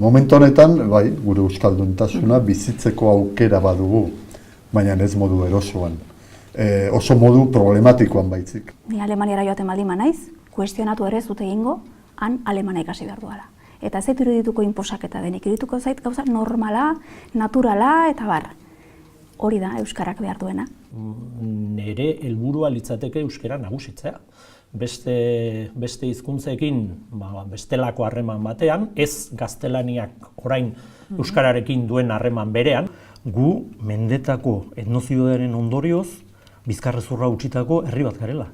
momentu honetan, bai, gure euskalduntasuna bizitzeko aukera badugu, baina ez modu erosoan. Oso modu problematikoan baitzik. Ni Alemaniara joaten baldin naiz, kuestionatu ere ez dut egingo, han alemana ikasi behar duela. Eta ez zait irudituko inposaketa denik, irudituko zait gauza normala, naturala eta bar. Hori da euskarak behar duena. Nere helburua litzateke euskara nagusitzea. Beste hizkuntzekin bestelako harreman batean, ez gaztelaniak orain euskararekin duen harreman berean, gu mendetako etnozioaren ondorioz bizkarrezurra utzitako herri bat garela.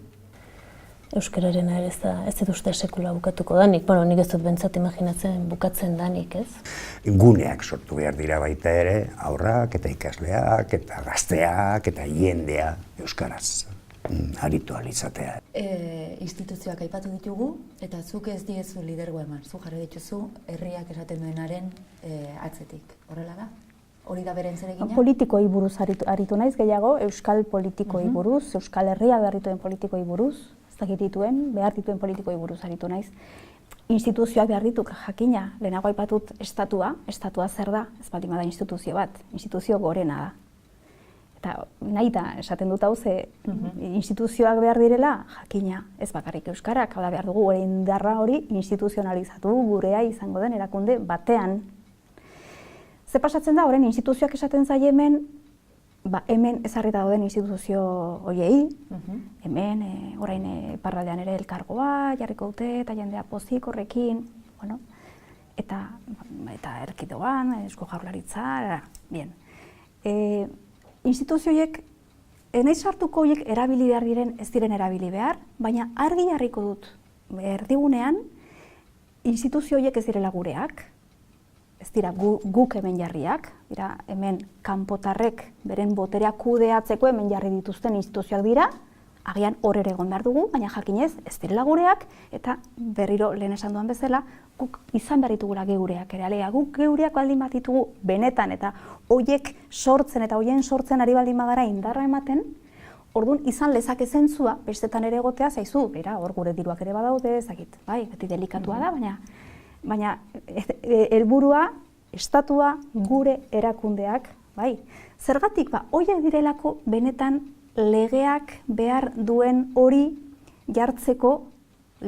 Euskararen ere ez dut uste sekula bukatuko danik, nik ez dut bentsat imaginatzen bukatzen danik, ez? Guneak sortu behar dira baita ere, aurrak eta ikasleak eta gazteak eta jendea euskaraz aritu ahal izatea. Instituzioak aipatu ditugu eta zuk ez diezu lidergoa eman, zu jarri dituzu herriak esaten duenaren atzetik, horrela da? Hori da beren zeregina? Politikoi buruz aritu naiz gehiago, euskal politikoi buruz, euskal herria behar dituen politikoi buruz, behar dituen politikoi buruz aritu naiz. Instituzioak behar dituk jakina, lehenago aipatut estatua zer da, ez baldin bada instituzio bat, instituzio gorena da. Eta nahi da, esaten dut hau ze instituzioak behar direla, jakina, ez bakarrik euskarak, hau da behar dugu gure indarra hori instituzionalizatu gurea izango den erakunde batean. Ze pasatzen da, horren instituzioak esaten zaie hemen ezarrita dauden instituzio horiei, hemen orain iparraldean ere elkargoa jarriko dute eta jendea pozik horrekin, eta erkidegoan, Eusko Jaurlaritza, bien. Instituzio horiek, nahi sartuko horiek erabili behar diren, ez diren erabili behar, baina argi jarriko dut erdigunean instituzio horiek ez direla gureak, ez dira guk hemen jarriak, dira hemen kanpotarrek beren boterea kudeatzeko hemen jarri dituzten instituzioak dira, agian hor ere egon behar dugu, baina jakinez ez direla gureak, eta berriro lehen esan duan bezala, guk izan behar ditugula geureak ere, alega guk geureak baldin bat ditugu benetan, eta hoiek sortzen eta hoien sortzen ari baldin bagara indarra ematen, orduan izan lezake zentzua, bestetan ere egotea zaizu, bera, hor gure diruak ere badaude, ezakit, bai, beti delikatua da, baina helburua, estatua, gure erakundeak, bai. Zergatik, hoiek direlako benetan legeak behar duen hori jartzeko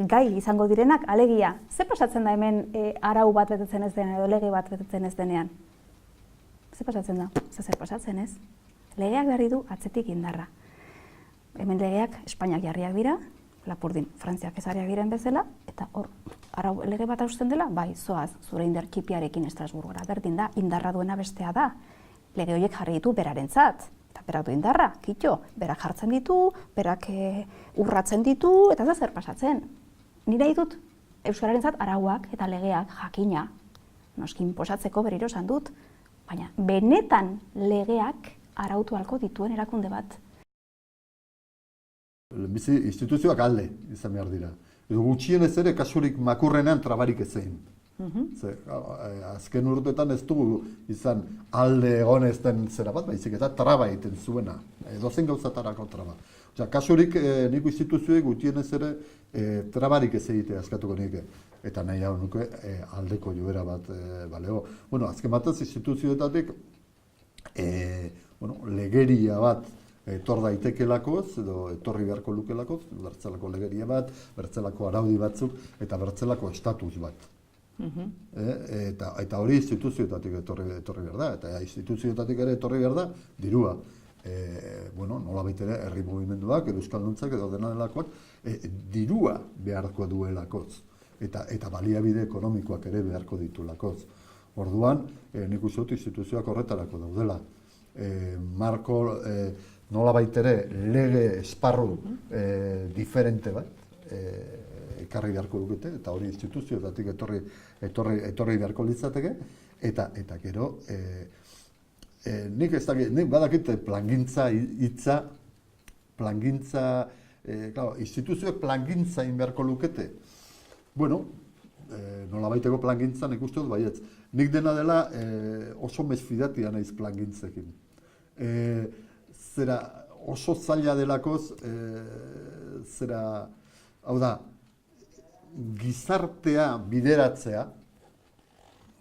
gai izango direnak, alegia. Ze pasatzen da hemen arau bat betetzen ez denean edo lege bat betetzen ez denean? Ze pasatzen da? Zer pasatzen ez? Legeak behar du atzetik indarra. Hemen legeak Espainiak jarriak dira, lapurdin Frantziak ezarriak diren bezala, eta hor, arau lege bat hausten dela, bai, zoaz, zure indar txipiarekin Estrasburgora, berdin da, indarra duena bestea da. Lege horiek jarri ditu berarentzat, eta berak du indarra, kitxo, berak jartzen ditu, berak urratzen ditu, eta da zer pasatzen. Nire ditut, euskararentzat arauak eta legeak jakina, noski inposatzeko berriro esan dut, baina benetan legeak arautu halko dituen erakunde bat. Bizi instituzioak alde izan behar dira. Edo gutxienez ere kasurik makurrenean trabarik ezein. Azken urteetan ez dugu izan alde egon ez den zera bat, baizik eta traba egiten zuena. Edozein gauzatarako traba. Kasurik nik instituzioek gutxienez ere trabarik ez egitea askatuko nike. Eta nahi hau nuke aldeko joera bat balego. Azken batez instituzioetatik legeria bat etor daitekeelakoz, edo etorri beharko lukelakoz, bertzelako legeria bat, bertzelako araudi batzuk, eta bertzelako estatus bat. Eta hori instituzioetatik etorri behar da, eta instituzioetatik ere etorri behar da, dirua. Nola baitere, herri mugimenduak, edo euskalduntzak, edo dena delakoak, dirua beharko duelakoz, eta baliabide ekonomikoak ere beharko ditulakoz. Orduan, nik uste dut instituzioak horretarako daudela. Marko, nola baitere, lege esparru diferente bat, ekarri beharko dukete, eta hori instituzioetatik etorri beharko litzateke, eta gero, nik badakit plangintza hitza, instituzioek plangintza egin beharko lukete. Nola baiteko plangintza nik uste dut baietz. Nik dena dela oso mesfidatia naiz plangintzekin. Zera oso zaila delakoz, hau da, gizartea bideratzea,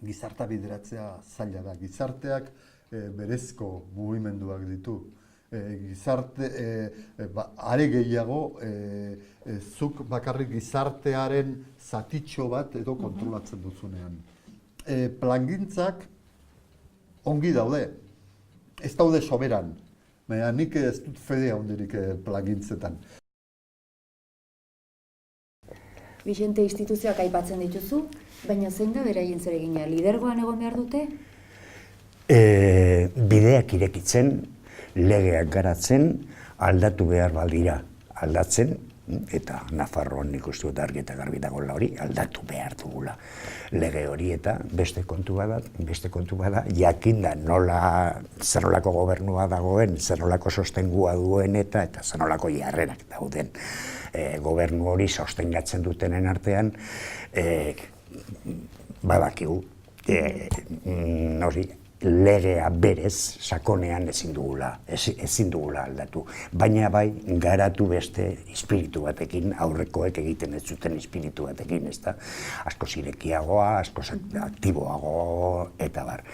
gizartea bideratzea zaila da. Gizarteak berezko mugimenduak ditu. Are gehiago, zuk bakarrik gizartearen zatitxo bat edo kontrolatzen duzunean. Plangintzak ongi daude, ez daude soberan, baina nik ez dut fedea hondirik plangintzetan. Bixente, instituzioak aipatzen dituzu, baina zein da beraien zeregina? Lidergoan egon behar dute? Bideak irekitzen, legeak garatzen, aldatu behar baldira aldatzen, eta Nafarroan nik uste dut argi eta garbi dagoela hori, aldatu behar dugula lege hori, eta beste kontu bada, jakinda nola zer nolako gobernua dagoen, zer nolako sostengua duen eta zer nolako jarrerak dauden gobernu hori sostengatzen dutenen artean, badakigu, legea berez sakonean ezin dugula aldatu. Baina bai, garatu beste espiritu batekin, aurrekoek egiten ez zuten espiritu batekin, ezta? Asko zirekiagoa, asko aktiboago, eta bar.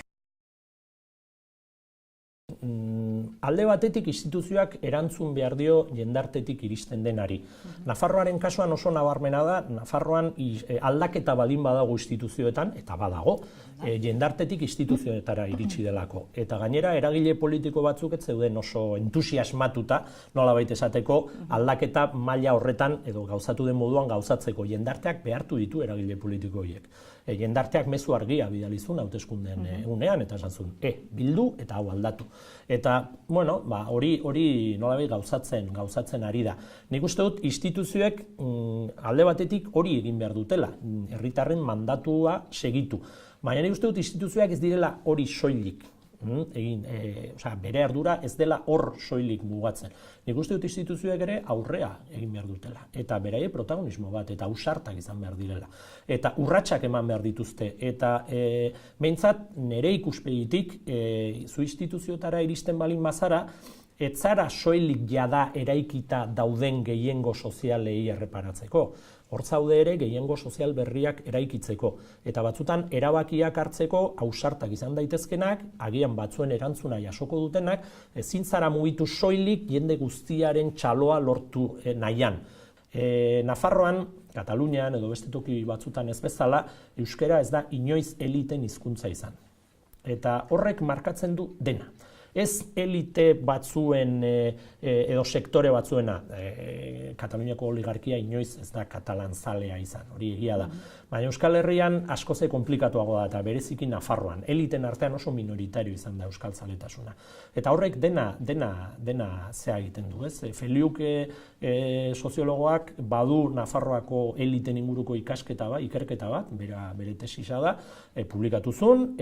Alde batetik instituzioak erantzun behar dio jendartetik iristen denari. Nafarroaren kasuan oso nabarmena da, Nafarroan aldaketa baldin badago instituzioetan, eta badago, jendartetik instituzioetara iritsi delako. Eta gainera, eragile politiko batzuk ez zeuden oso entusiasmatuta, nolabait esateko, aldaketa maila horretan, edo gauzatu den moduan gauzatzeko. Jendarteak behartu ditu eragile politiko horiek. Jendarteak mezu argia bidalizun hauteskundeen egunean, eta esan zuen, bildu eta hau aldatu. Eta, bueno, hori nolabait gauzatzen ari da. Nik uste dut, instituzioek alde batetik hori egin behar dutela, herritarren mandatua segitu. Baina nik uste dut, instituzioak ez direla hori soilik egin, bere ardura ez dela hor soilik mugatzen. Nik uste dut instituzioek ere aurrea egin behar dutela, eta beraie protagonismo bat, eta ausartak izan behar direla. Eta urratsak eman behar dituzte, eta behintzat nire ikuspegitik zu instituzioetara iristen balin bazara, ez zara soilik jada eraikita dauden gehiengo sozialei erreparatzeko. Hor zaude ere gehiengo sozial berriak eraikitzeko. Eta batzutan erabakiak hartzeko ausartak izan daitezkenak, agian batzuen erantzuna jasoko dutenak, ezin zara mugitu soilik jende guztiaren txaloa lortu nahian. Nafarroan, Katalunian edo beste toki batzutan ez bezala, euskara ez da inoiz eliten hizkuntza izan. Eta horrek markatzen du dena. Ez elite batzuen edo sektore batzuena, Kataluniako oligarkia inoiz ez da katalan zalea izan, hori egia da. Baina Euskal Herrian askoze komplikatuago da eta bereziki Nafarroan, eliten artean oso minoritario izan da euskal zaletasuna. Eta horrek dena zea egiten du, ez? Feliuk soziologoak badu Nafarroako eliten inguruko ikerketa bat, bere tesisa da, publikatu zuen,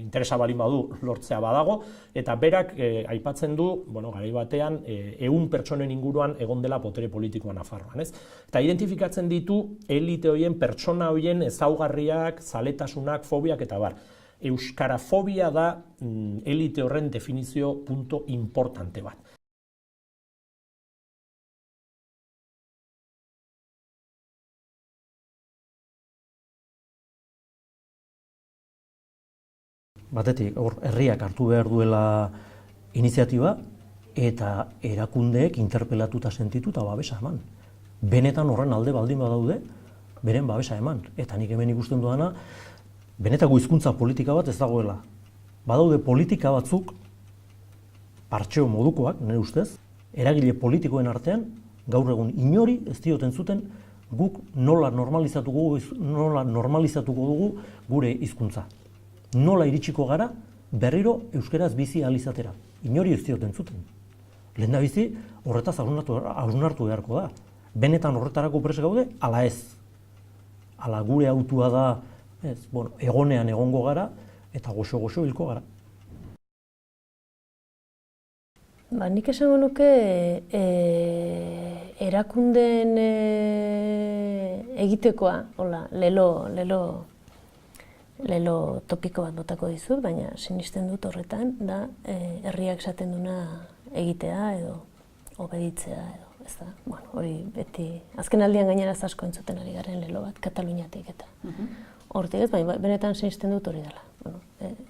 interesa balin badu lortzea badago, eta berak aipatzen du, garai batean, 100 pertsonen inguruan egon dela botere politikoa Nafarroan, ez? Eta identifikatzen ditu elite horien, pertsona horien ezaugarriak, zaletasunak, fobiak eta bar. Euskarafobia da elite horren definizio punto importante bat. Batetik, herriak hartu behar duela iniziatiba eta erakundeek interpelatuta sentitu eta babesa eman. Benetan horren alde baldin badaude, beren babesa eman. Eta nik hemen ikusten duena, benetako hizkuntza politika bat ez dagoela. Badaude politika batzuk, partxeo modukoak, nire ustez, eragile politikoen artean, gaur egun inori ez dioten zuten guk nola normalizatuko dugu gure hizkuntza. Nola iritsiko gara berriro euskeraz bizi ahal izatera. Inori ez dioten zuten. Lehendabizi horretaz hausnartu beharko da. Benetan horretarako prest gaude, ala ez. Ala gure autua da, egonean egongo gara eta goxo-goxo hilko gara. Nik esango nuke erakundeen egitekoa, lelo topiko bat botako dizut, baina sinisten dut horretan, da herriak esaten duna egitea edo obeditzea edo, ez da, hori beti, azken aldian gainera asko entzuten ari garen lelo bat, Kataluniatik eta Hortik ez, baina benetan sinisten dut hori dela. Bueno,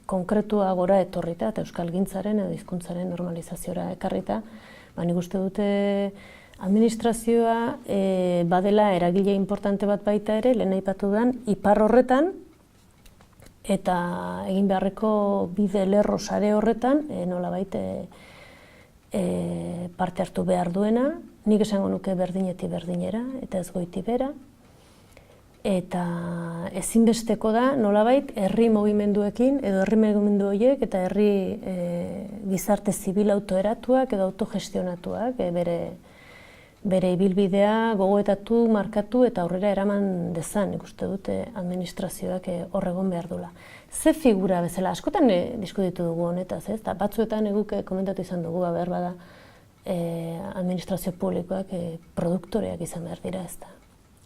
konkretua gora etorrita eta euskalgintzaren edo hizkuntzaren normalizaziora ekarrita, nik uste dute administrazioa badela eragile importante bat baita ere, lehen aipatu den, ipar horretan, eta egin beharreko bide lerro sare horretan, nolabait parte hartu behar duena, nik esango nuke berdinetik berdinera, eta ez goiti bera, eta ezinbesteko da nolabait herri mugimenduekin edo herri mugimendu horiek eta herri gizarte zibil autoeratuak edo autogestionatuak bere ibilbidea gogoetatu, markatu eta aurrera eraman dezan, ikuste dute administrazioak horregon behar dula. Ze figura bezala, askotan diskutitu dugu honetaz, ez? Batzuetan eguk komentatu izan dugu, behar bada administrazio publikoak produktoreak izan behar dira, ez da.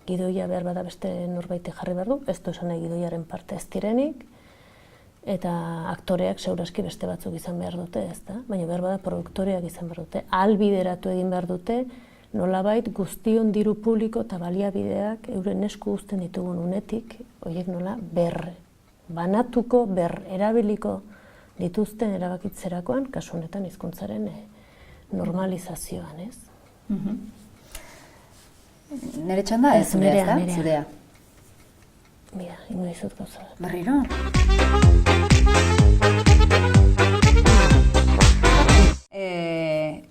Gidoia behar bada beste norbaite jarri behar du, ez du esan nahi gidoiaren parte ez direnik, eta aktoreak seguraski beste batzuk izan behar dute, ez da? Baina behar bada produktoreak izan behar dute, ahalbideratu egin behar dute, nolabait guztion diru publiko eta baliabideak euren esku uzten ditugun unetik, horiek nola banatuko, erabiliko dituzten erabakitzerakoan, kasu honetan hizkuntzaren normalizazioan, ez? Nere txanda ez zurea, ez da? Zurea. Mira, ingo dizut gauza. Berriro?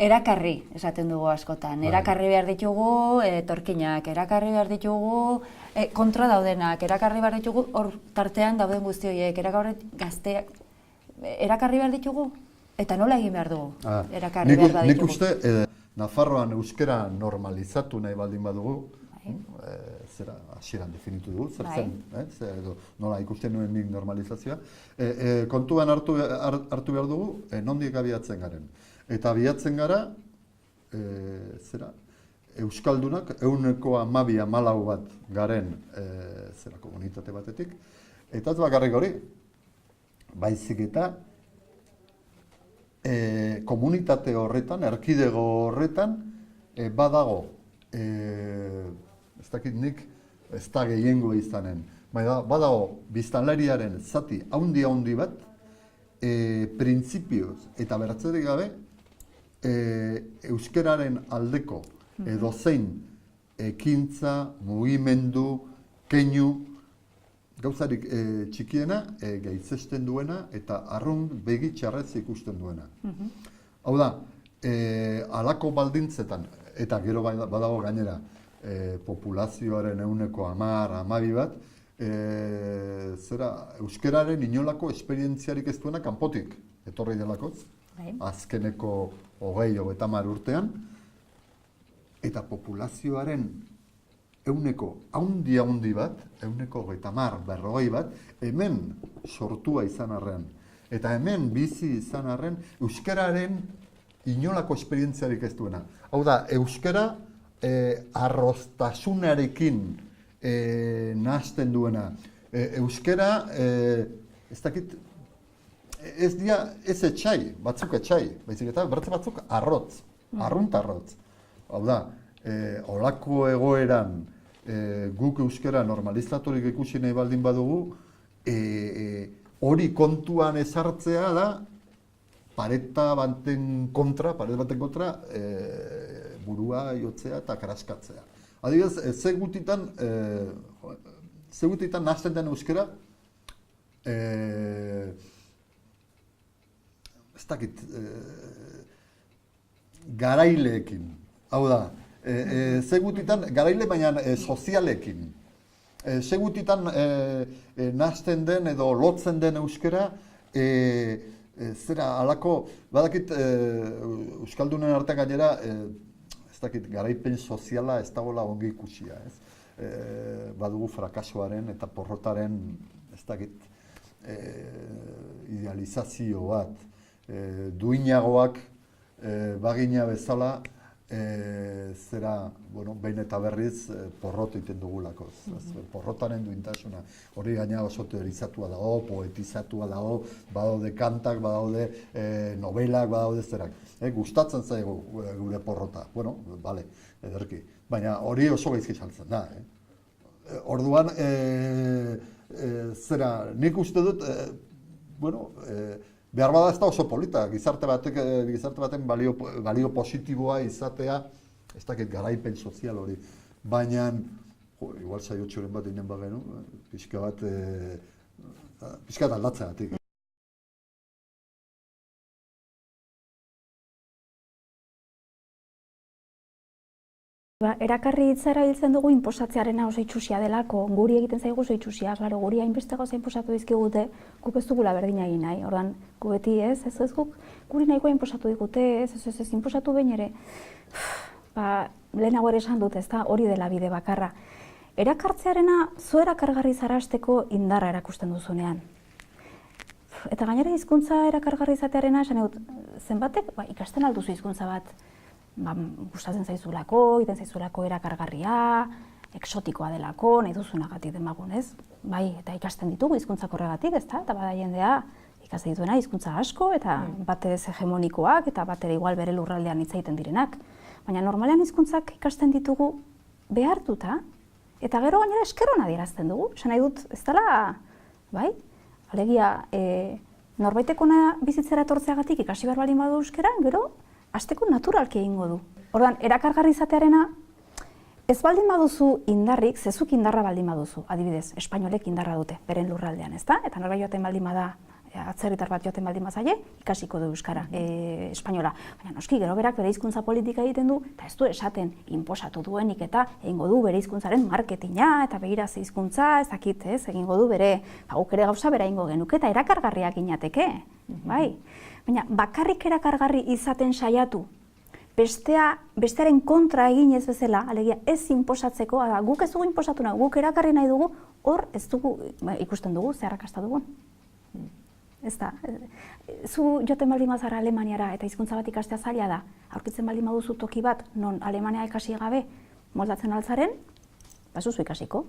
Erakarri, esaten dugu askotan. Erakarri behar ditugu etorkinak, erakarri behar ditugu kontra daudenak, erakarri behar ditugu hor tartean dauden guzti horiek, gazteak, erakarri behar ditugu? Eta nola egin behar dugu? Erakarri behar ditugu. Nik uste, Nafarroan euskera normalizatu nahi baldin badugu, zera hasieran definitu dugu, zer zen, nola ikusten nuen nik normalizazioa, kontuan hartu behar dugu, nondik abiatzen garen. Eta abiatzen gara, euskaldunak, 12-14 bat garen komunitate batetik, eta ez bakarrik hori, baizik eta komunitate horretan, erkidego horretan, badago, ez dakit nik, ez da gehiengo izanen, badago biztanleriaren zati haundi bat, printzipioz eta bertzerik gabe, euskararen aldeko edozein ekintza, mugimendu, keinu, gauzarik txikiena gaitzesten duena eta arrun begi txarrez ikusten duena. Hau da, halako baldintzetan, eta gero badago gainera, populazioaren 10-12 bat, euskararen inolako esperientziarik ez duena kanpotik etorri delakoz, azkeneko 20-30 urtean, eta populazioaren 100 haundi bat, 130-40 bat, hemen sortua izan arren, eta hemen bizi izan arren, euskararen inolako esperientziarik ez duena. Hau da, euskara arroztasunarekin nahasten duena. Euskara, ez dakit, ez dira ez etxai, batzuk etxai, baizik eta bertze batzuk arrotz, arrunt arrotz. Hau da, olako egoeran guk euskara normalizatorik ikusi nahi baldin badugu, hori kontuan ezartzea da paret baten kontra, burua jotzea eta karaskatzea. Adibidez, ze gutitan nahasten den euskara, ez dakit, garaileekin. Hau da, ze gutitan, garaile baina sozialekin. Ze gutitan nahasten den edo lotzen den euskara, zera halako, badakit euskaldunen artean gainera, ez dakit, garaipen soziala ez dagoela ongi ikusia, ez? Badugu frakasoaren eta porrotaren, ez dakit, idealizazio bat, duinagoak bagina bezala, behin eta berriz porrot egiten dugulako. Porrotaren duintasuna. Hori gaina oso teorizatua dago, poetizatua dago, badaude kantak, badaude novelak, badaude zerak. Gustatzen zaigu gure porrota. Bueno, bale, ederki. Baina hori oso gaizki saltzen da. Orduan, zera, nik uste dut, bueno, behar bada ez da oso polita, gizarte baten balio positiboa izatea, ez dakit garaipen sozial hori, baina, igual saiotxoren bat inen bagenu, pixka bat aldatzeagatik. Erakarri hitza erabiltzen dugu inposatzearena oso itxusia delako, guri egiten zaigu oso itxusia, claro, guri hainbeste gauza inposatu dizkigute, guk ez dugula berdina egin nahi, ordan gu beti ez guk, guri nahikoa inposatu digute, ez inposatu behin ere, lehenago ere esan dut, ez da, hori dela bide bakarra. Erakartzearena zu erakargarri zarasteko indarra erakusten duzunean. Eta gainera hizkuntza erakargarri izatearena, esan dut, zenbatek ikasten alduzu hizkuntza bat, gustatzen zaizulako, egiten zaizulako erakargarria, eksotikoa delako, nahi duzunagatik demagun, ez? Bai, eta ikasten ditugu hizkuntzak horregatik, ezta? Eta bada jendea ikasten dituena hizkuntza asko, eta batez hegemonikoak, eta batera igual bere lurraldean hitz egiten direnak. Baina normalean hizkuntzak ikasten ditugu behartuta, eta gero gainera esker ona adierazten dugu. Esan nahi dut, ez dela, bai? Alegia, norbaitekona bizitzera etortzeagatik ikasi behar baldin badu euskera, gero hasteko naturalki egingo du. Orduan, erakargarri izatearena, ez baldin baduzu indarrik, zezuk indarra baldin baduzu, adibidez, espainolek indarra dute, beren lurraldean, ezta? Eta norbait joaten baldin bada, atzerritar bat joaten baldin bazaie, ikasiko du euskara, espainola. Baina noski, gero berak bere hizkuntza politika egiten du, eta ez du esaten inposatu duenik eta egingo du bere hizkuntzaren marketinga, eta begira ze hizkuntza, ez dakit, ez, egingo du bere, guk ere gauza bera egingo genuke, eta erakargarriak ginateke, bai? Baina bakarrik erakargarri izaten saiatu, bestearen kontra egin ez bezala, alegia ez inposatzeko, guk ez dugu inposatu nahi, guk erakarri nahi dugu, hor ez dugu, ikusten dugu, ze arrakasta dugun. Ez da, zu joten baldin bazara Alemaniara eta hizkuntza bat ikastea zaila da, aurkitzen baldin baduzu toki bat, non Alemania ikasi gabe moldatzen altzaren, zuzu ikasiko.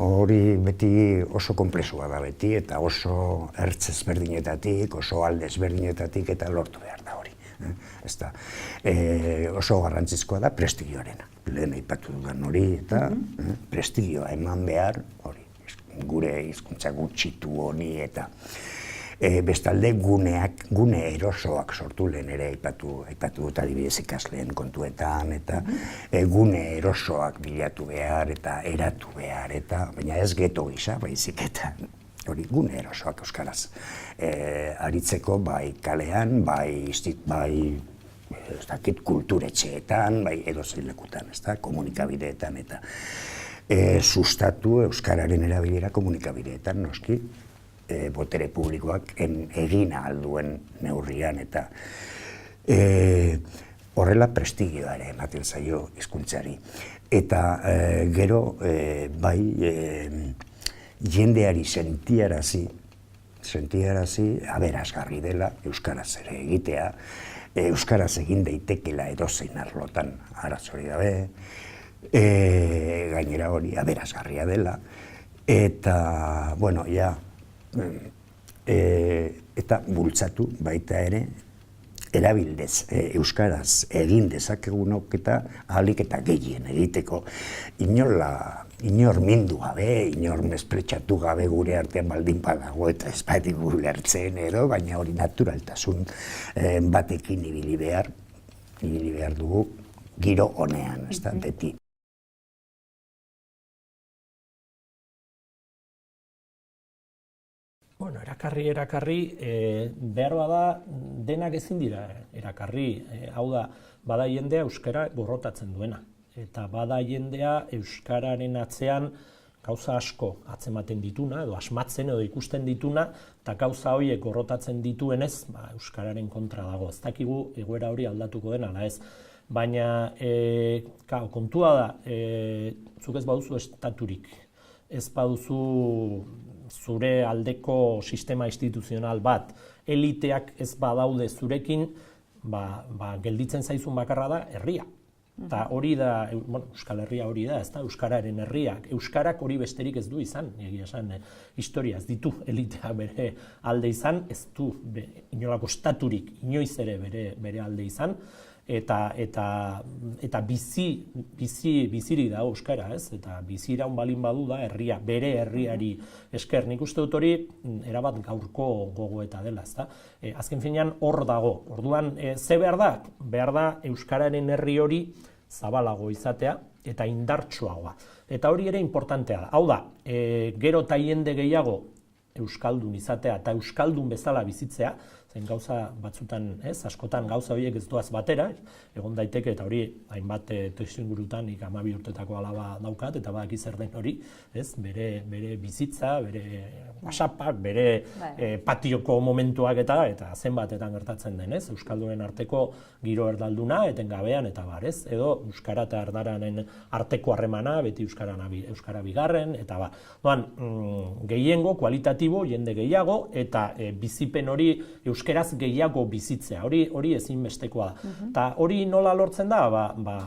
Hori beti oso konplexua da beti, eta oso ertz ezberdinetatik, oso alde ezberdinetatik, eta lortu behar da hori. Ezta, oso garrantzizkoa da prestigioarena. Lehen aipatu dudan hori, eta prestigioa eman behar, hori, gure hizkuntza gutxitu honi, eta bestalde gune erosoak sortu, lehen ere aipatu dut adibidez ikasleen kontuetan, eta gune erosoak bilatu behar eta eratu behar, eta baina ez geto gisa, baizik eta hori gune erosoak euskaraz aritzeko bai kalean, bai kulturetxeetan, bai edozein lekutan, komunikabideetan, eta sustatu euskararen erabilera komunikabideetan, noski, botere publikoak egin ahal duen neurrian, eta horrela prestigioa ere ematen zaio hizkuntzari. Eta gero, bai, jendeari sentiarazi aberasgarri dela euskaraz ere egitea, euskaraz egin daitekela edozein arlotan arazorik gabe, gainera hori aberasgarria dela, eta, bueno, ja, eta bultzatu baita ere erabildez euskaraz egin dezakegunok eta ahalik eta gehien egiteko inor mindu gabe, inor mespretxatu gabe gure artean baldin badago eta ez batik ulertzen edo, baina hori naturaltasun batekin ibili behar dugu giro honean, ez da, beti. Bueno, erakarri, behar bada denak ezin dira erakarri. Hau da, bada jendea euskara gorrotatzen duena. Eta bada jendea euskararen atzean gauza asko atzematen dituna, edo asmatzen edo ikusten dituna, eta gauza horiek gorrotatzen dituenez, euskararen kontra dago. Ez dakigu egoera hori aldatuko den, ala ez. Baina, kontua da, zuk ez baduzu estaturik, ez baduzu zure aldeko sistema instituzional bat, eliteak ez badaude zurekin, gelditzen zaizun bakarra da herria. Eta hori da, Euskal Herria hori da, ez da, Euskararen herriak. Euskarak hori besterik ez du izan, egia esan, historia ez ditu elitea bere alde izan, ez du inolako estaturik inoiz ere bere alde izan, eta bizirik dago euskara, ez? Eta biziraun balin badu da herria, bere herriari esker. Nik uste dut hori erabat gaurko gogoeta dela, ezta? Azken finean hor dago. Orduan, ze behar da? Behar da euskararen herri hori zabalago izatea eta indartsuagoa. Eta hori ere importantea da. Hau da, gero eta jende gehiago euskaldun izatea eta euskaldun bezala bizitzea, zen gauza batzutan, askotan gauza horiek ez doaz batera, egon daiteke, eta hori hainbat testuingurutan nik 12 urtetako alaba daukat, eta badaki zer den hori, bere bizitza, bere whatsappak, bere patioko momentuak eta zenbatetan gertatzen den, euskaldunen arteko giro erdalduna, etengabean eta bar, edo euskara eta erdaranen arteko harremana, beti euskara bigarren, eta bar. Doan, gehiengo, kualitatibo, jende gehiago, eta bizipen hori euskeraz gehiago bizitzea, hori ezinbestekoa da. Eta hori nola lortzen da?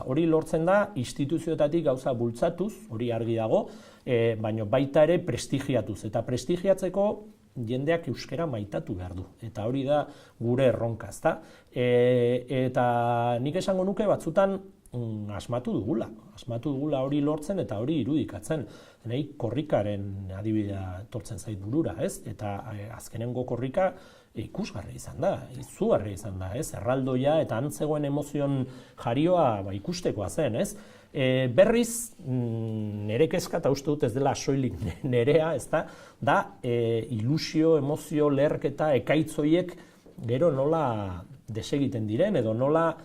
Hori lortzen da instituzioetatik gauza bultzatuz, hori argi dago, baina baita ere prestigiatuz. Eta prestigiatzeko jendeak euskera maitatu behar du. Eta hori da gure erronka, ezta? Eta nik esango nuke batzutan asmatu dugula hori lortzen eta hori irudikatzen. Nahi korrikaren adibidea etortzen zait burura, ez? Eta azkenengo korrika ikusgarria izan da, izugarria izan da, ez? Erraldoia eta antzegoen emozion jarioa ikustekoa zen, ez? Berriz, nire kezka, eta uste dut ez dela soilik nerea, ez da ilusio, emozio, leherketa, ekaitzoiek gero nola desegiten diren, edo nola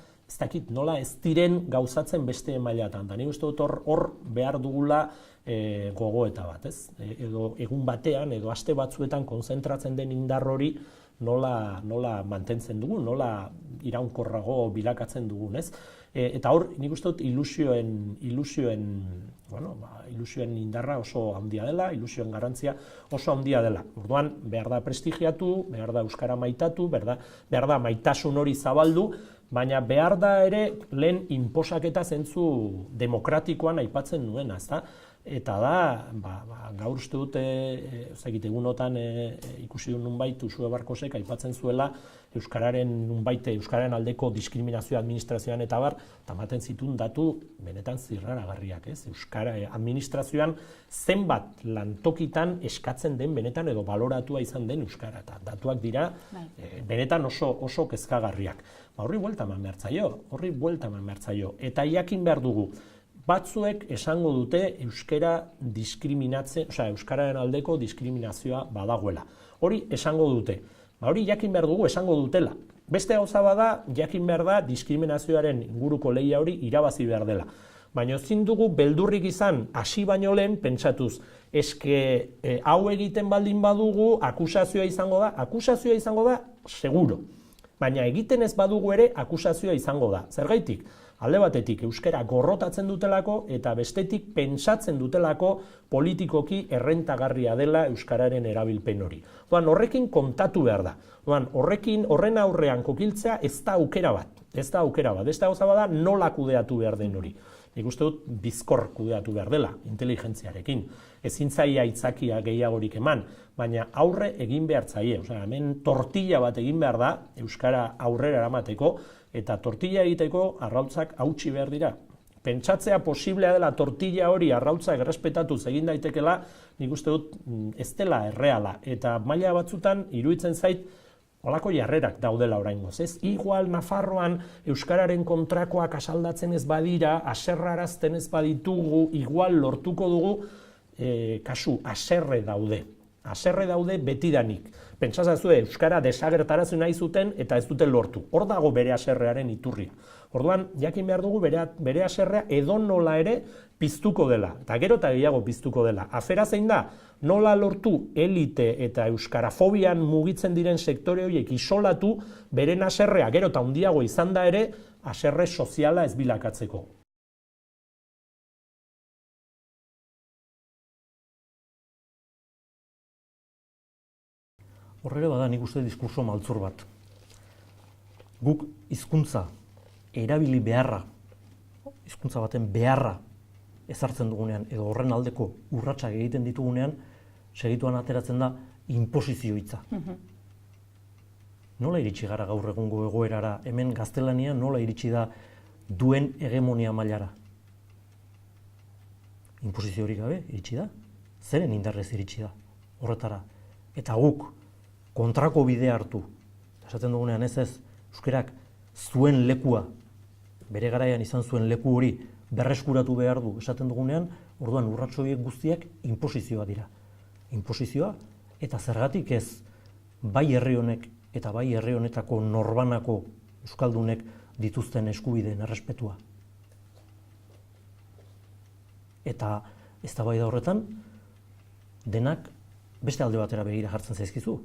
ez diren gauzatzen beste mailatan. Da nik uste dut hor behar dugula gogoeta bat, ez? Edo egun batean, edo aste batzuetan konzentratzen den indar hori nola mantentzen dugun, nola iraunkorrago bilakatzen dugun, ez? Eta hor, nik uste dut ilusioen indarra oso handia dela, ilusioen garantzia oso handia dela. Orduan, behar da prestigiatu, behar da euskara maitatu, behar da maitasun hori zabaldu, baina behar da ere lehen inposaketa zentzu demokratikoan aipatzen nuena, ezta? Eta da, gaur uste dute, egunotan ikusi duen nunbait Usue Barkosek aipatzen zuela Euskararen aldeko diskriminazioa administrazioan eta bar, eta ematen zituen datu benetan zirraragarriak, ez? Euskara administrazioan zenbat lantokitan eskatzen den benetan edo baloratua izan den euskara, eta datuak dira benetan oso kezkagarriak. Horri buelta eman behar zaio, eta jakin behar dugu, batzuek esango dute euskararen aldeko diskriminazioa badagoela. Hori esango dute. Hori jakin behar dugu esango dutela. Beste gauza bada, jakin behar da diskriminazioaren inguruko lehia hori irabazi behar dela. Baina ezin dugu beldurrik izan hasi baino lehen pentsatuz, hau egiten baldin badugu akusazioa izango da seguro. Baina egiten ez badugu ere akusazioa izango da. Zergaitik? Alde batetik euskara gorrotatzen dutelako eta bestetik pentsatzen dutelako politikoki errentagarria dela euskararen erabilpen hori. Horrekin kontatu behar da. Horren aurrean kokiltzea ez da aukera bat. Ez da gauza bada nola kudeatu behar den hori. Nik uste dut bizkor kudeatu behar dela, inteligentziarekin. Ezin zaia aitzakia gehiagorik eman, baina aurre egin behar zaie. Hemen tortilla bat egin behar da euskara aurrera eramateko, eta tortilla egiteko arrautzak hautsi behar dira. Pentsatzea posiblea dela tortilla hori arrautzak errespetatuz egin daitekela, nik uste dut ez dela erreala. Eta maila batzutan iruditzen zait holako jarrerak daudela oraingoz, ez? Igual Nafarroan euskararen kontrakoak asaldatzen ez badira, haserrarazten ez baditugu, igual lortuko dugu, kasu, haserre daude betidanik. Pentsazazue, euskara desagertarazi nahi zuten eta ez duten lortu. Hor dago bere haserrearen iturria. Orduan, jakin behar dugu bere haserrea edonola ere piztuko dela, eta gero eta gehiago piztuko dela. Afera zein da, nola lortu elite eta euskarafobian mugitzen diren sektore horiek isolatu beren haserrea gero eta handiago izan da ere haserre soziala ez bilakatzeko. Horrela bada nik uste diskurso maltzur bat. Guk hizkuntza erabili beharra, hizkuntza baten beharra ezartzen dugunean, edo horren aldeko urratsak egiten ditugunean, segituan ateratzen da inposizio hitza. nola iritsi gara gaur egungo egoerara, hemen gaztelania nola iritsi da duen hegemonia mailara? Inposiziorik gabe iritsi da, zeren indarrez iritsi da, horretara. Eta guk kontrako bidea hartu, esaten dugunean ez, euskerak zuen lekua, bere garaian izan zuen leku hori berreskuratu behar du, esaten dugunean, orduan urrats horiek guztiak inposizioa dira. Inposizioa, eta zergatik ez bai herri honek eta bai herri honetako norbanako euskaldunek dituzten eskubideen errespetua. Eta eztabaida horretan, denak beste alde batera begira jartzen zaizkizu.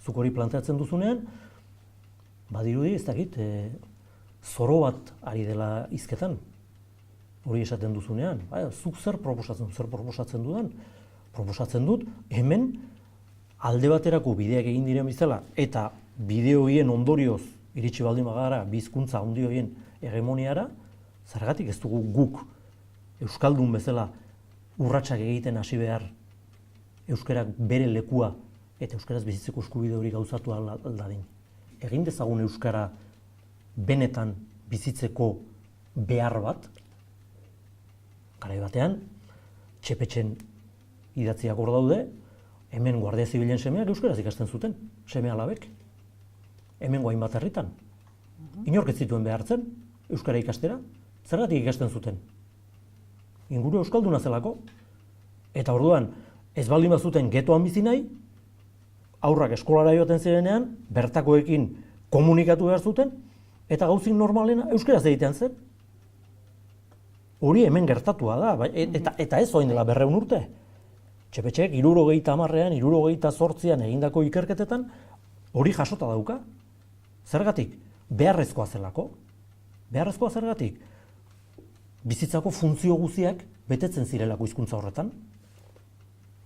Zuk hori planteatzen duzunean, badirudi ez dakit, zoro bat ari dela hizketan. Hori esaten duzunean, zuk zer proposatzen dudan? Proposatzen dut, hemen alde baterako bideak egin diren bezala, eta bide horien ondorioz iritsi baldin bagara bi hizkuntza handi horien hegemoniara, zergatik ez dugu guk euskaldun bezala urratsak egiten hasi behar euskarak bere lekua eta euskaraz bizitzeko eskubide hori gauzatu aldadin. Egin dezagun euskara benetan bizitzeko behar bat, garai batean, txepetxen idatziak hor daude, hemen Guardia Zibilen semeak euskaraz ikasten zuten, seme alabek. Hemen hainbat herritan. Inork ez zituen behartzen, euskara ikastera, zergatik ikasten zuten. Inguru euskalduna zelako. Eta orduan, ez baldin bazuten getoan bizi nahi, aurrak eskolara joaten zirenean, bertakoekin komunikatu behar zuten, eta gauzik normalena euskaraz egitean zen. Hori hemen gertatua da, eta ez orain dela 200 urte. Txepetxeek 70an, 78an egindako ikerketetan hori jasota dauka. Zergatik? Beharrezkoa zelako. Beharrezkoa zergatik? Bizitzako funtzio guztiak betetzen zirelako hizkuntza horretan.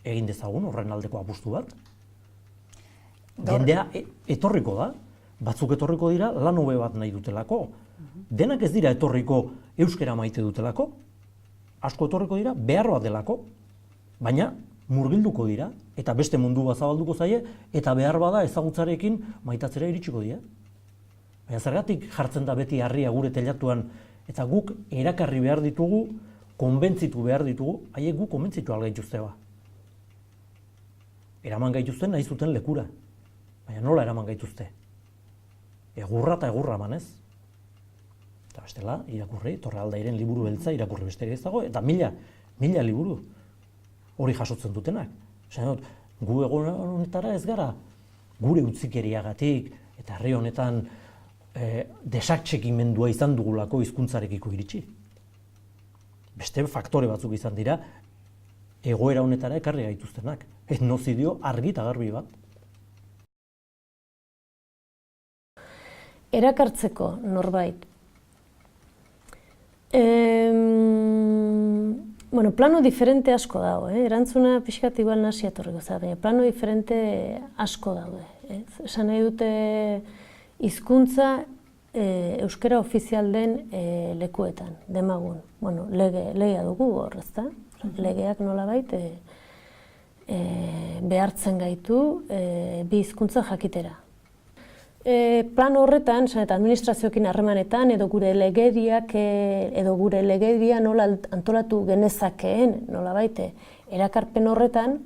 Egin dezagun horren aldeko apustu bat. Jendea etorriko da, batzuk etorriko dira lan hobe bat nahi dutelako. Denak ez dira etorriko euskara maite dutelako. Asko etorriko dira behar bat delako. Baina murgilduko dira, eta beste mundu bat zabalduko zaie, eta behar bada ezagutzarekin maitatzera iritsiko dira. Baina zergatik jartzen da beti harria gure telatuan, eta guk erakarri behar ditugu, konbentzitu behar ditugu, haiek guk konbentzitu algaituzte ba. Eraman gaituzten nahi zuten lekura, baina nola eraman gaituzte? Egurra eta egurra emanez. Eta bestela, irakurri, Torrealdairen liburu beltza irakurri besterik ez dago, eta mila liburu hori jasotzen dutenak. Esan dut, gu egun honetara ez gara, gure utzikeriagatik, eta herri honetan desatxekimendua izan dugulako hizkuntzarekiko iritsi. Beste faktore batzuk izan dira, egoera honetara ekarri gaituztenak. Etnozidio argi eta garbi bat. Erakartzeko norbait. Bueno, plano diferente asko dago, erantzuna pixkat igual nasi etorriko zara, baina plano diferente asko daude. Esan nahi dute hizkuntza euskara ofizial den lekuetan, demagun. Bueno, legea dugu hor, ezta? Legeak nolabait behartzen gaitu bi hizkuntza jakitera. Plan horretan, eta administrazioekin harremanetan, edo gure legedia nola antolatu genezakeen, nolabait, erakarpen horretan,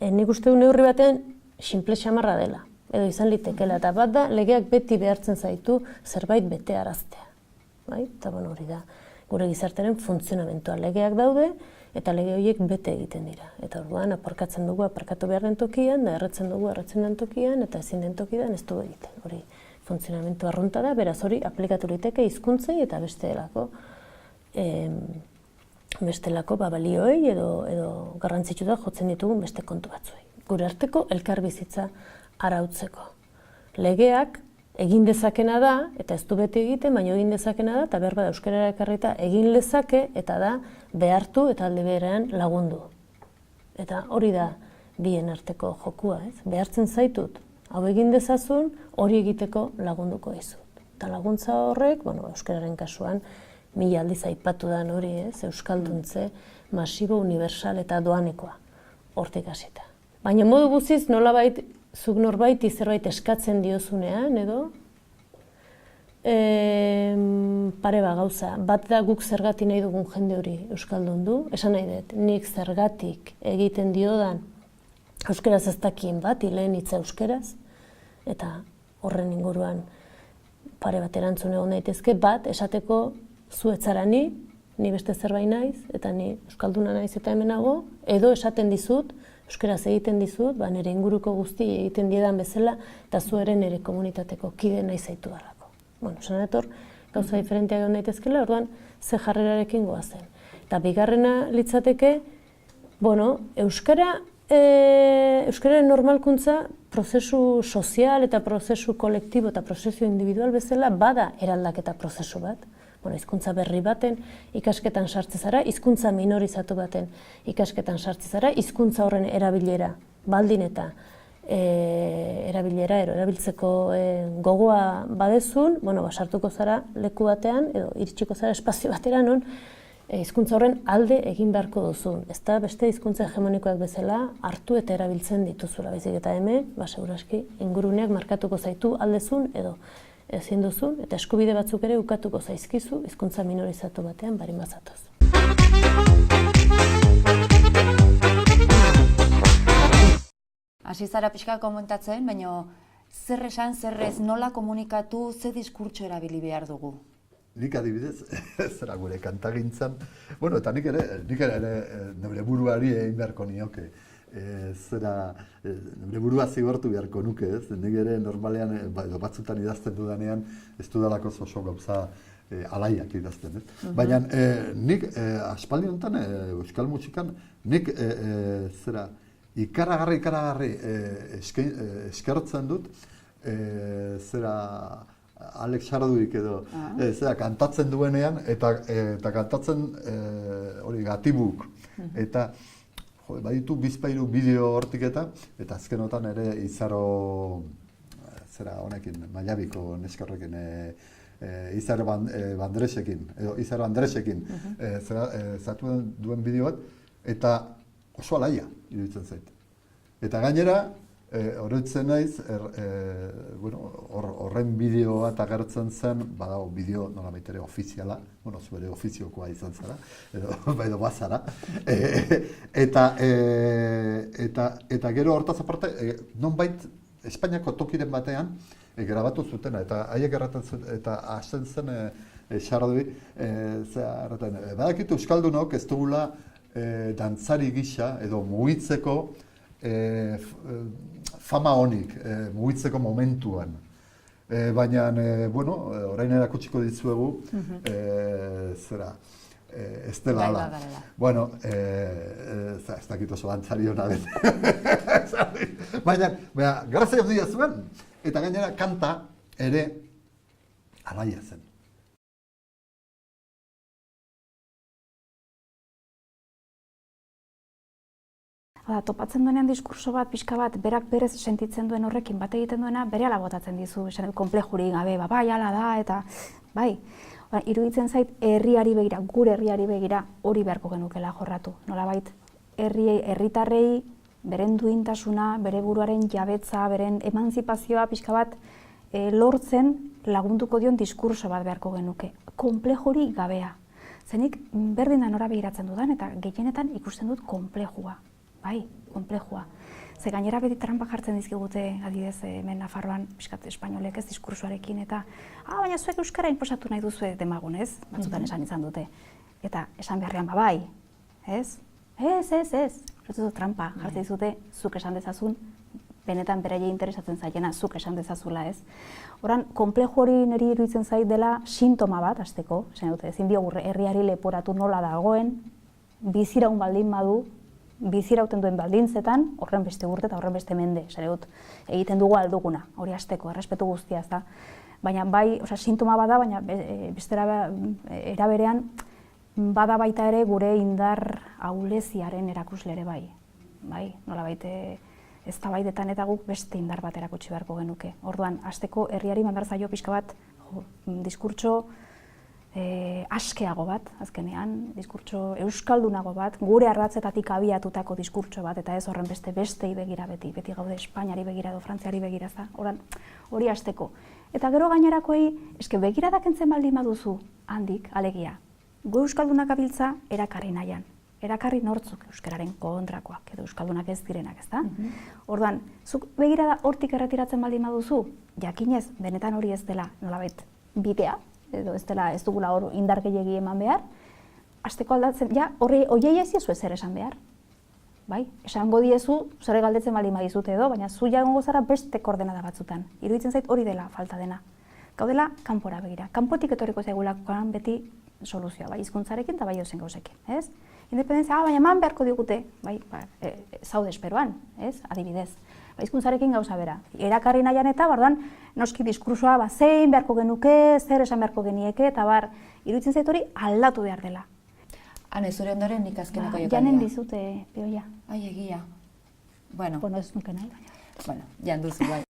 nik uste du neurri batean sinple xamarra dela, edo izan litekela, eta bat da, legeak beti behartzen zaitu zerbait bete araztea. Eta hori da, gure gizartearen funtzionamentua legeak daude, eta lege horiek bete egiten dira. Eta orduan, aparkatzen dugu aparkatu behar den tokian, da erretzen dugu erretzen den tokian, eta ezin den tokian ez dugu egiten. Hori funtzionamentu arrunta da, beraz hori aplikatu liteke hizkuntzei eta bestelako balioei edo garrantzitsu da jotzen ditugun beste kontu batzuei. Gure arteko elkarbizitza arautzeko. Legeak egin dezakena da, eta ez du beti egiten, baina egin dezakena da, eta behar bada euskarara ekarrita egin lezake, eta da behartu eta alde berean lagundu. Eta hori da bien arteko jokua, ez? Behartzen zaitut, hau egin dezazun, hori egiteko lagunduko dizut. Eta laguntza horrek, euskararen kasuan, 1000 aldiz aipatu dan hori, ez? Euskalduntze masibo, universal eta doanekoa, hortik hasita. Baina modu guziz nolabait zuk norbaiti zerbait eskatzen diozunean, edo, pare gauza, bat da guk zergatik nahi dugun jende hori euskaldundu, esan nahi dut, nik zergatik egiten diodan euskeraz ez dakien bat, lehen hitza euskeraz, eta horren inguruan pare bat erantzun egon daitezke, bat esateko zu ez zara ni beste zerbait naiz, eta ni euskalduna naiz eta hemenago, edo esaten dizut, euskeraz egiten dizut, nire inguruko guzti egiten diedan bezala, eta zu ere nire komunitateko kide nahi zaitu dalako. Bueno, esan etor, gauza diferentea egon daitezkela, orduan ze jarrerarekin goazen. Eta bigarrena litzateke, bueno, euskararen normalkuntza prozesu sozial eta prozesu kolektibo eta prozesu individual bezala bada eraldaketa prozesu bat. Bueno, hizkuntza berri baten ikasketan sartze zara, hizkuntza minorizatu baten ikasketan sartze zara, hizkuntza horren erabilera baldin eta erabiltzeko gogoa badezun, bueno, sartuko zara leku batean edo iritsiko zara espazio batera non hizkuntza horren alde egin beharko duzun. Ez da beste hizkuntza hegemonikoak bezala hartu eta erabiltzen dituzula. Baizik eta hemen, seguraski, inguruneak markatuko zaitu aldezun edo ezin duzun, eta eskubide batzuk ere ukatuko zaizkizu hizkuntza minorizatu batean barin bazatoz. Hasi zara pixka komentatzen, baina zer esan, zer ez, nola komunikatu, ze diskurtso erabili behar dugu? Nik adibidez, zera gure kantagintzan, bueno, eta nik ere neure buruari egin beharko nioke. Neure burua zigortu beharko nuke, ez? Nik ere normalean, batzutan idazten dudanean, ez dudalako oso gauza alaiak idazten, ez? Baina nik aspaldi honetan, euskal musikan, nik ikaragarri eskertzen dut, Alex Sarduik edo, kantatzen duenean, eta kantatzen hori gatibuk, eta baditu bizpairu bideo hortik eta azkenotan ere Izaro honekin, Mailabiko neska horrekin, Izaro Andresekin zatu duen bideo bat, eta oso alaia iruditzen zait. Eta gainera, oroitzen naiz, horren bideo bat agertzen zen, badago bideo nolabait ere ofiziala, zure ofiziokoa izan zara, edo bazara, eta gero hortaz aparte, nonbait Espainiako tokiren batean grabatu zutena, eta haiek erraten zuten, eta hasten zen Xardui, badakit euskaldunok ez dugula dantzari gisa edo mugitzeko fama honik, mugitzeko momentuan. Baina, orain erakutsiko dizuegu, ez dela ala. Bueno, ez dakit oso dantzari hona den. Baina, grazia handia zuen, eta gainera kanta ere alaia zen. Topatzen duenean diskurso bat, pixka bat, berak berez sentitzen duen horrekin bat egiten duena, bere ala botatzen dizu, konplexurik gabe, bai, ala da, eta bai. Iruditzen zait, herriari begira, gure herriari begira, hori beharko genukela jorratu. Nolabait, herritarrei, beren duintasuna, bere buruaren jabetza, beren emantzipazioa pixka bat lortzen lagunduko dion diskurso bat beharko genuke. Konplexurik gabea. Zenik, berdin da nora begiratzen dudan, eta gehienetan ikusten dut konplexua. Bai, konplexua. Ze gainera beti trampa jartzen dizkigute, adibidez, hemen Nafarroan, pixkat espainolek ez diskursoarekin, eta baina zuek euskara inposatu nahi duzu demagun, ez? Batzutan esan izan dute. Eta esan beharrean, bai, ez? Ez. Trampa jartzen dizute, zuk esan dezazun, benetan beraiei interesatzen zaiena, zuk esan dezazula, ez? Horan, konplexu hori niri iruditzen zait dela sintoma bat, hasteko, esan dute, ezin diogu herriari leporatu nola dagoen, biziraun baldin badu, bizirauten duen baldintzetan, horren beste urte eta horren beste mende, egiten dugu alduguna, hori hasteko, errespetu guztia, ez da. Baina bai, sintoma bada, baina bestera eraberean, bada baita ere gure indar ahuleziaren erakuslere bai. Bai, nolabait eztabaidetan eta guk beste indar bat erakutsi beharko genuke. Orduan, hasteko herriari mandar zaio pixka bat diskurtso askeago bat, azkenean, diskurtso euskaldunago bat, gure ardatzetatik abiatutako diskurtso bat, eta ez horren bestei begira beti gaude Espainiari begira edo Frantziari begira, hori hasteko. Eta gero gainerakoei, begiradak entzen baldin baduzu, handik, alegia, gu euskaldunak abiltza erakarri nahian. Erakarri nortzuk euskararen kontrakoak, edo euskaldunak ez direnak, ezta? Orduan, zuk begirada hortik erretiratzen baldin baduzu, jakinez, benetan hori ez dela, nolabait, bidea, edo ez dugula hor indar gehiegi eman behar, hasteko aldatzen, horiei ez diezu ezer esan behar. Bai, esango diezu, zer galdetzen baldin badizute edo, baina zu jagongo zara beste koordenada batzutan. Iruditzen zait hori dela falta dena. Gaudela, kanpora begira. Kanpotik etorriko zaigulakoan beti soluzioa, bai, hizkuntzarekin eta bai ozen gauzekin, ez? Independentzia, baina eman beharko digute, bai, zaude esperoan, ez? Adibidez. Hizkuntzarekin gauza bera. Erakarri nahian eta, bardan, noski diskursoa zein beharko genuke, zer esan beharko genieke, eta iruditzen zait hori aldatu behar dela. Hane, zure ondoren nik azkeneko jokaldia. Janen dizute, Beoia. Ai, egia. Bueno, ez nuke nahi, baina. Bueno, jan duzu, bai.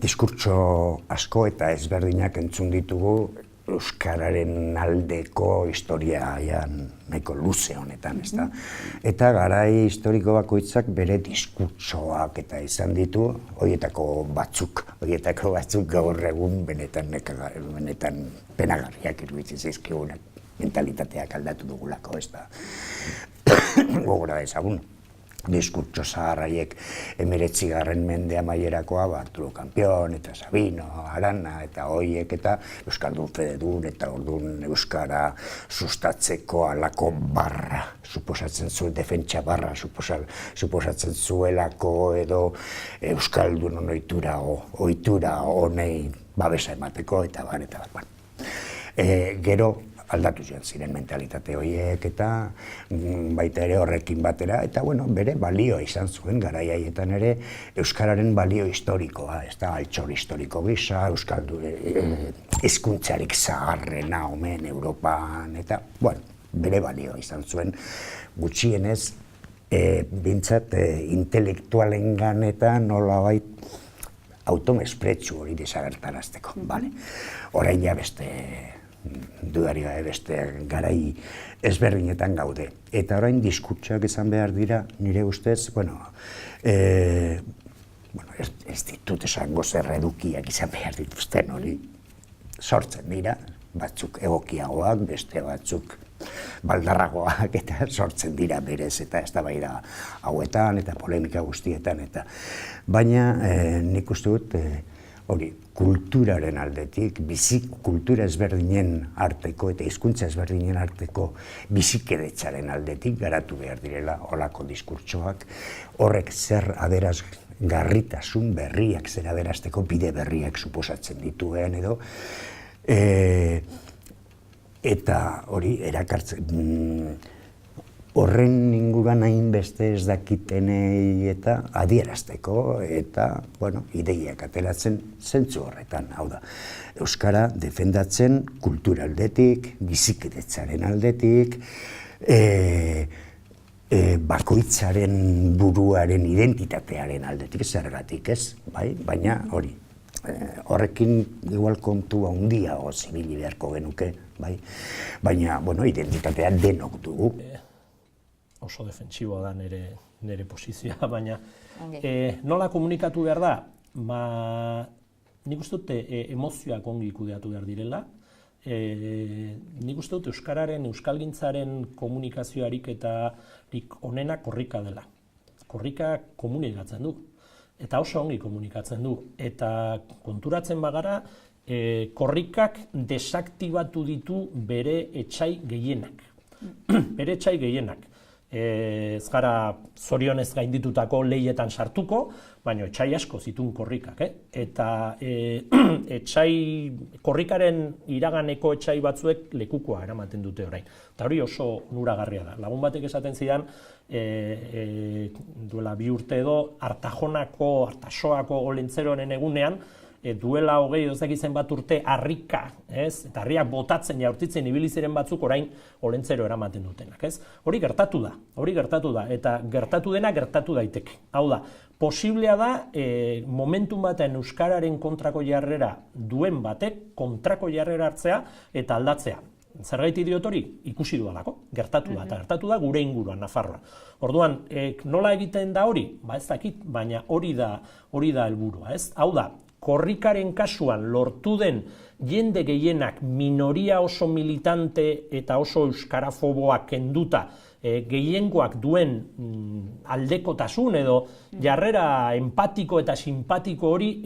Diskurtso asko eta ezberdinak entzun ditugu euskararen aldeko historia nahiko luze honetan, ezta? Eta garai historiko bakoitzak bere diskurtsoak eta izan ditu, horietako batzuk gaur egun benetan penagarriak iruditzen zaizkigunak, mentalitateak aldatu dugulako, ezta? Gogora dezagun. Diskurtso zaharraiek 19. mende amaierakoa, Arturo Campion eta Sabino, Arana eta hoiek eta Euskaldun Fededun eta ordun Euskara sustatzeko alako barra, suposatzen zuen defentsa barra, suposatzen zuelako edo Euskaldun ohitura honei babesa emateko eta bar. Gero, aldatu joan ziren mentalitate horiek eta baita ere horrekin batera, eta bere balio izan zuen garai haietan ere euskararen balio historikoa, ez da altxor historiko gisa, hizkuntzarik zaharrena omen Europan, eta bere balio izan zuen gutxienez bintzat intelektualengan eta nolabait automespretsu hori desagertarazteko. Orain ja beste dudari gabe beste garai ezberdinetan gaude. Eta orain diskurtsoak izan behar dira, nire ustez, ez ditut esango zer edukiak izan behar dituzten hori. Sortzen dira, batzuk egokiagoak, beste batzuk baldarragoak eta sortzen dira berez eta eztabaida hauetan eta polemika guztietan eta. Baina nik uste dut hori, kulturaren aldetik, kultura ezberdinen arteko eta hizkuntza ezberdinen arteko bizikedetzaren aldetik garatu behar direla olako diskurtsoak, horrek zer aberazgarritasun berriak, zer aberazteko bide berriak suposatzen dituen edo, eta hori erakartzen, horren inguruan hainbeste ez dakitenei eta adierazteko eta, ideiak ateratzen zentzu horretan. Hau da, euskara defendatzen kultura aldetik, bizikedetzaren aldetik, bakoitzaren buruaren identitatearen aldetik, zergatik ez, baina hori. Horrekin igual kontu handiago zibili beharko genuke, baina, identitatea denok dugu. Oso defentsiboa da nire posizioa, baina nola komunikatu behar da? Nik uste dut emozioak ongi kudeatu behar direla. Nik uste dut euskararen, euskalgintzaren komunikazio ariketarik onena korrika dela. Korrika komunikatzen du, eta oso ongi komunikatzen du. Eta konturatzen bagara, korrikak desaktibatu ditu bere etsai gehienak. Bere etsai gehienak. Ez gara zorionez gainditutako lehietan sartuko, baina etsai asko zituen korrikak. Eta korrikaren iraganeko etsai batzuek lekukoa eramaten dute orain. Eta hori oso onuragarria da. Lagun batek esaten zidan, duela 2 urte edo, Artasoako olentzeroaren egunean, duela 20 ez zenbat urte harrika, ez? Eta harriak botatzen jaurtitzen ibili ziren batzuk orain olentzero eramaten dutenak, ez? Hori gertatu da, eta gertatu dena gertatu daiteke. Hau da, posiblea da momentu batean euskararen kontrako jarrera duen batek kontrako jarrera hartzea eta aldatzea. Zergaiti diot hori? Ikusi dudalako, gertatu da, eta gertatu da gure inguruan, Nafarroan. Orduan, nola egiten da hori? Ba ez dakit, baina hori da helburua, ez? Hau da, korrikaren kasuan lortu den jende gehienak minoria oso militante eta oso euskarafoboak kenduta gehiengoak duen aldekotasun edo jarrera empatiko eta simpatiko hori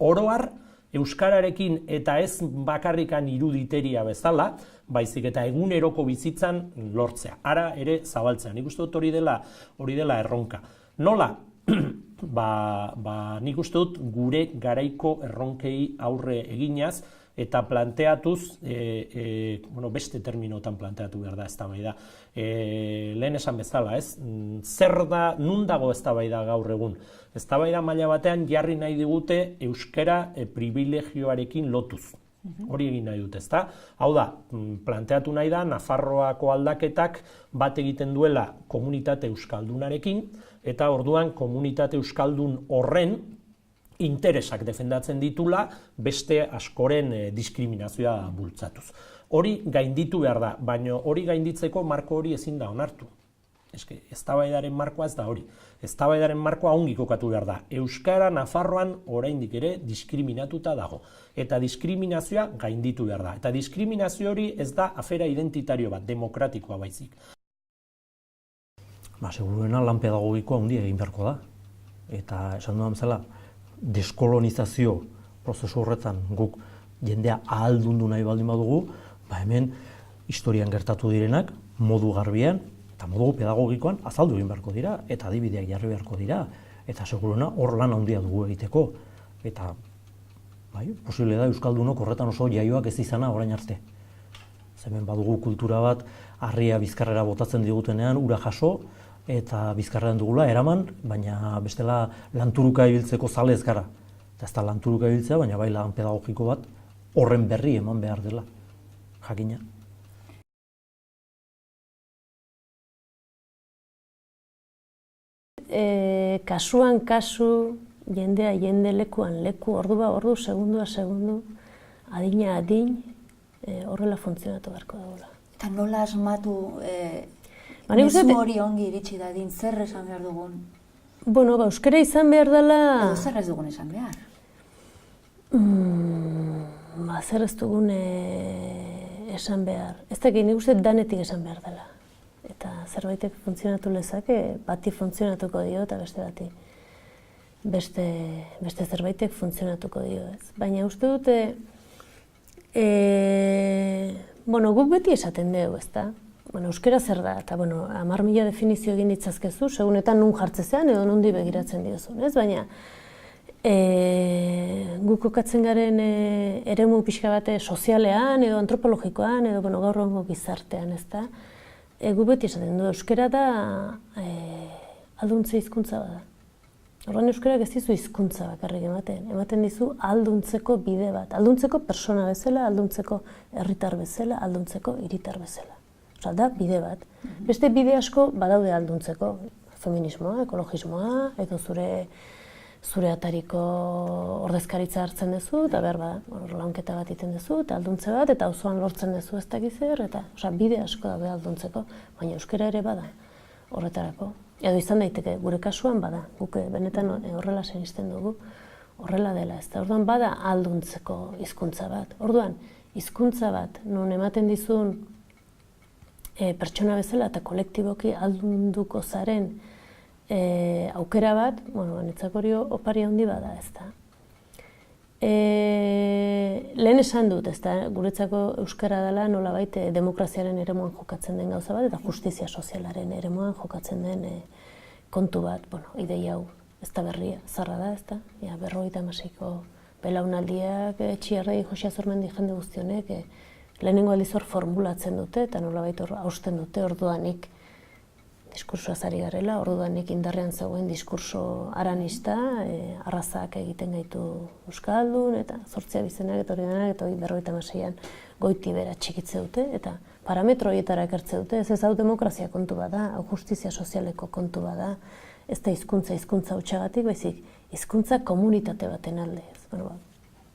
oroar euskararekin eta ez bakarrikan iruditeria bezala, baizik eta eguneroko bizitzan lortzea. Ara ere zabaltzea. Nik uste dut hori dela erronka. Nola? Nik uste dut gure garaiko erronkei aurre eginaz eta planteatuz, beste terminotan planteatu behar da eztabaida. Lehen esan bezala, ez? Zer da, nun dago eztabaida gaur egun? Eztabaida maila batean jarri nahi digute euskara privilegioarekin lotuz. Hori egin nahi dute, ezta? Hau da, planteatu nahi da, Nafarroako aldaketak bat egiten duela komunitate euskaldunarekin, eta orduan komunitate euskaldun horren interesak defendatzen ditula beste askoren diskriminazioa bultzatuz. Hori gainditu behar da, baina hori gainditzeko marko hori ezin da onartu. Eztabaidaren markoa ez da hori. Eztabaidaren markoa ongi kokatu behar da. Euskara Nafarroan oraindik ere diskriminatuta dago. Eta diskriminazioa gainditu behar da. Eta diskriminazio hori ez da afera identitario bat, demokratikoa baizik. Seguruena lan pedagogikoa handia egin beharko da. Eta esan dudan bezala, deskolonizazio prozesu horretan guk jendea ahaldundu nahi baldin badugu, hemen historian gertatu direnak modu garbian eta modu pedagogikoan azaldu egin beharko dira, eta adibideak jarri beharko dira, eta seguruena hor lan handia dugu egiteko. Eta posible da euskaldunok horretan oso jaioak ez izana orain arte. Hemen badugu kultura bat, harria bizkarrera botatzen digutenean ura jaso, eta bizkarrean dugula eraman, baina bestela lanturuka ibiltzeko zale ez gara. Eta ez da lanturuka ibiltzea, baina bai lan pedagogiko bat horren berri eman behar dela, jakina. Kasuan kasu, jendea jende lekuan leku, ordua ordu, segundua segundu, adina adin, horrela funtzionatu beharko dagoela. Eta nola asmatu mezu hori ongi iritsi dadin, zer esan behar dugun? Euskara izan behar dela... Edo zer ez dugun esan behar? Zer ez dugun esan behar. Ez dakit, nik uste danetik esan behar dela. Eta zerbaitek funtzionatu lezake, bati funtzionatuko dio eta beste bati. Beste zerbaitek funtzionatuko dio, ez. Baina uste dute, guk beti esaten dugu, ez da? Euskara zer da, eta 10.000 definizio egin ditzazkezu, segunetan nun jartzezean edo nundi begiratzen diozun, ez? Baina guk kokatzen garen eremu pixka bate sozialean edo antropologikoan edo gaur egungo gizartean, ez da? Guk beti esaten du, euskara da alduntze hizkuntza bada. Horren euskarak ez dizu hizkuntza bakarrik ematen dizu alduntzeko bide bat. Alduntzeko persona bezala, alduntzeko herritar bezala, alduntzeko hiritar bezala. Da, bide bat. Beste bide asko badaude alduntzeko. Feminismoa, ekologismoa, edo zure atariko ordezkaritza hartzen duzu, eta behar bada, launketa bat egiten duzu, eta alduntze bat, eta auzoan lortzen duzu ez dakiz zer, eta bide asko daude alduntzeko, baina euskara ere bada horretarako. Edo izan daiteke, gure kasuan bada, guk benetan horrela sinisten dugu, horrela dela, ez da, orduan bada alduntzeko hizkuntza bat. Orduan, hizkuntza bat, non ematen dizun pertsona bezala eta kolektiboki aldunduko zaren aukera bat, niretzako hori opari handi bada, ez da. Lehen esan dut, ez da, guretzako euskara dela nolabait demokraziaren eremuan jokatzen den gauza bat, eta justizia sozialaren eremuan jokatzen den kontu bat, ideia hau, ez da berria, zarra da, ez da, 56ko belaunaldiak, Txiarrei, Josia Zormendi jende guztionek, lehenengo aldiz hor formulatzen dute, eta nolabait hor hausten dute, orduanik diskursoaz ari garela, ordudanik indarrean zegoen diskurso aranista, arrazak egiten gaitu euskaldun, eta 8 abizenak, eta hori denak, eta 56an goiti bera txikitze dute, eta parametro horietara ekartze dute, ez hau demokrazia kontu bada, hau justizia sozialeko kontu bada, ez da hizkuntza hutsagatik, baizik hizkuntza komunitate baten alde.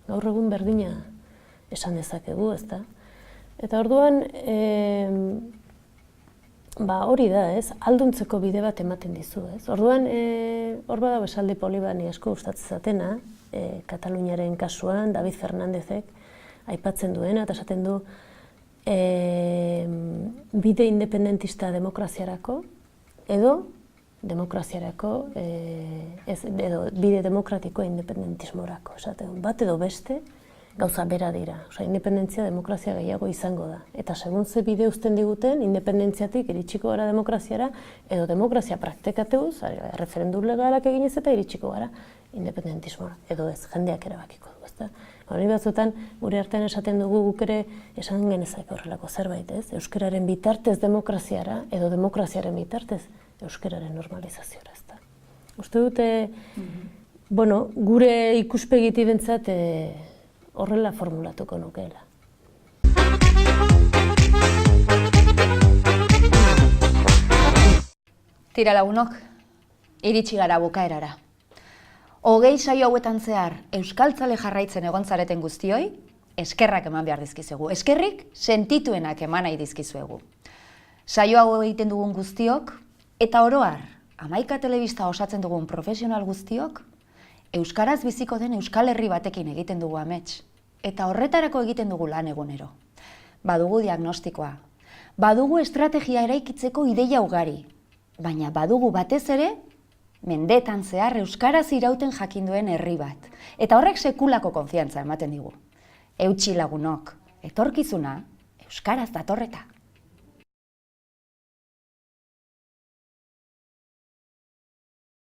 Gaur egun berdina esan dezakegu, ez da? Eta orduan, hori da, ez? Alduntzeko bide bat ematen dizu, ez? Orduan, hor badago esaldi poli bat ni asko gustatzen zatena, Kataluniaren kasuan, David Fernandezek aipatzen duena, eta esaten du, bide independentista demokraziarako, edo demokraziarako, edo bide demokratiko independentismorako, esaten du, bat edo beste, gauza bera dira. Independentzia demokrazia gehiago izango da. Eta segun ze bide uzten diguten, independentziatik iritsiko gara demokraziara, edo demokrazia praktekatuz, referendum legalak eginez eta iritsiko gara independentismoa. Edo ez, jendeak erabakiko du, ezta? Hori batzuetan, gure artean esaten dugu guk ere esan genezak horrelako zerbait, ez? Euskararen bitartez demokraziara, edo demokraziaren bitartez euskararen normalizaziora, ezta? Uste dute, gure ikuspegiti bentsat, horrela formulatuko nukeela. Tira lagunok, iritsi gara bukaerara. 20 saio hauetan zehar euskaltzale jarraitzen egon zareten guztioi, eskerrak eman behar dizkizuegu. Eskerrik sentituenak eman nahi dizkizuegu. Saio hau egiten dugun guztiok, eta oroar, 11 telebista osatzen dugun profesional guztiok, euskaraz biziko den Euskal Herri batekin egiten dugu amets, eta horretarako egiten dugu lan egunero. Badugu diagnostikoa, badugu estrategia eraikitzeko ideia ugari, baina badugu batez ere, mendetan zehar euskaraz irauten jakinduen herri bat, eta horrek sekulako konfiantza ematen digu. Eutsi lagunok, etorkizuna euskaraz datorreta.